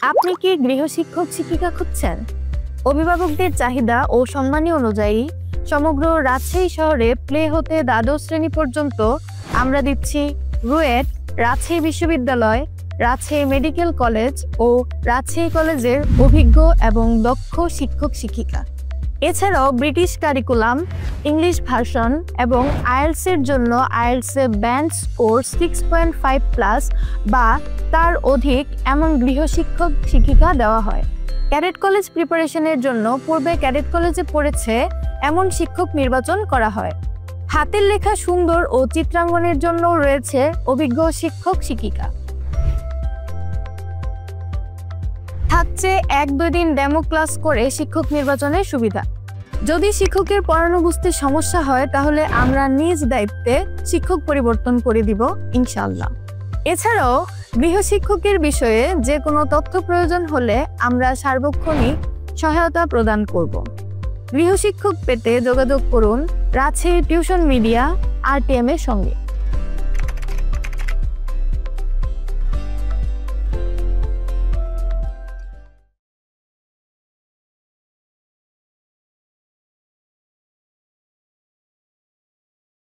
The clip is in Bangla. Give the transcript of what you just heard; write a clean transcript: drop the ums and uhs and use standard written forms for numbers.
আপনি কি গৃহশিক্ষক শিক্ষিকা খুঁজছেন? অভিভাবকদের চাহিদা ও সম্মানী অনুযায়ী সমগ্র রাজশাহী শহরে প্লে হতে দ্বাদশ শ্রেণী পর্যন্ত আমরা দিচ্ছি রুয়েট, রাজশাহী বিশ্ববিদ্যালয়, রাজশাহী মেডিকেল কলেজ ও রাজশাহী কলেজের অভিজ্ঞ এবং দক্ষ শিক্ষক শিক্ষিকা। এছাড়াও ব্রিটিশ কারিকুলাম, ইংলিশ ভার্সন এবং আইএলটিএস-এর জন্য আইএলটিএস-এ ব্যান্ড স্কোর 6.5+ বা তার অধিক এমন গৃহশিক্ষক শিক্ষিকা দেওয়া হয়। ক্যাডেট কলেজ প্রিপারেশনের জন্য পূর্বে ক্যাডেট কলেজে পড়েছে এমন শিক্ষক নির্বাচন করা হয়। হাতের লেখা সুন্দর ও চিত্রাঙ্কনের জন্য রয়েছে অভিজ্ঞ শিক্ষক শিক্ষিকা। থাকছে 1-2 দিন ডেমো ক্লাস করে শিক্ষক নির্বাচনের সুবিধা। যদি শিক্ষকের পড়ানো বুঝতে সমস্যা হয় তাহলে আমরা নিজ দায়িত্বে শিক্ষক পরিবর্তন করে দিব ইনশাআল্লাহ। এছাড়াও গৃহশিক্ষকের বিষয়ে যে কোনো তথ্য প্রয়োজন হলে আমরা সার্বক্ষণিক সহায়তা প্রদান করব। গৃহশিক্ষক পেতে যোগাযোগ করুন রাজশাহী টিউশন মিডিয়া RTM এর সঙ্গে।